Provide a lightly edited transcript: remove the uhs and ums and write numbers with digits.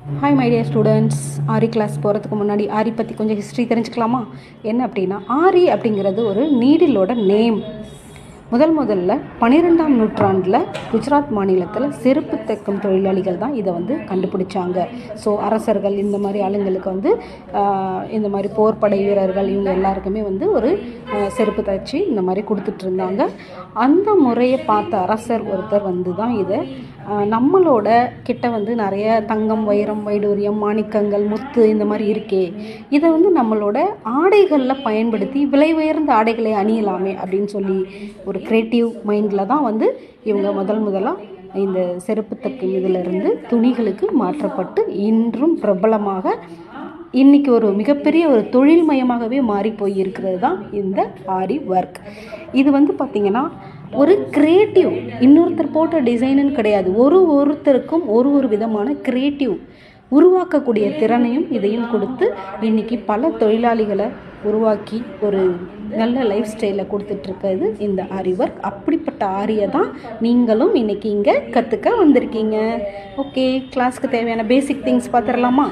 Hi my dear students. ஆரி class போகிறதுக்கு முன்னாடி ஆரி பற்றி கொஞ்சம் ஹிஸ்ட்ரி தெரிஞ்சுக்கலாமா? என்ன அப்படின்னா, ஆரி அப்படிங்கிறது ஒரு நீடிலோட நேம். முதல்ல 12ஆம் நூற்றாண்டில் குஜராத் மாநிலத்தில் செருப்பு தைக்கும் தொழிலாளிகள் தான் இதை கண்டுபிடிச்சாங்க. ஸோ அரசர்கள் இந்த மாதிரி ஆளுங்களுக்கு இந்த மாதிரி போர்ப்படை வீரர்கள் இவங்க எல்லாருக்குமே ஒரு செருப்பு தைச்சி இந்த மாதிரி கொடுத்துட்டு இருந்தாங்க. அந்த முறையை பார்த்த அரசர் ஒருத்தர் தான் இதை நம்மளோட கிட்ட நிறைய தங்கம், வைரம், வைடூரியம், மாணிக்கங்கள், முத்து இந்த மாதிரி இருக்கே, இதை நம்மளோட ஆடைகளில் பயன்படுத்தி விலை உயர்ந்த ஆடைகளை அணியலாமே அப்படின்னு சொல்லி ஒரு க்ரியேட்டிவ் மைண்டில் தான் இவங்க முதலாக இந்த செருப்பு தைக்கும் இதிலிருந்து துணிகளுக்கு மாற்றப்பட்டு இன்றும் பிரபலமாக இன்றைக்கி ஒரு மிகப்பெரிய ஒரு தொழில் மயமாகவே மாறி போய் இருக்கிறது தான் இந்த ஆரி ஒர்க். இது பார்த்திங்கன்னா ஒரு க்ரியேட்டிவ், இன்னொருத்தர் போட்ட டிசைனுன்னு கிடையாது. ஒருத்தருக்கும் ஒரு விதமான க்ரியேட்டிவ் உருவாக்கக்கூடிய திறனையும் இதையும் கொடுத்து இன்றைக்கி பல தொழிலாளிகளை உருவாக்கி ஒரு நல்ல லைஃப் ஸ்டைலை கொடுத்துட்ருக்கிறது இந்த ஆரி ஒர்க். அப்படிப்பட்ட ஆரியை தான் நீங்களும் இன்றைக்கி இங்கே கற்றுக்க வந்திருக்கீங்க. ஓகே, கிளாஸ்க்கு தேவையான பேசிக் திங்ஸ் பார்த்துடலாமா?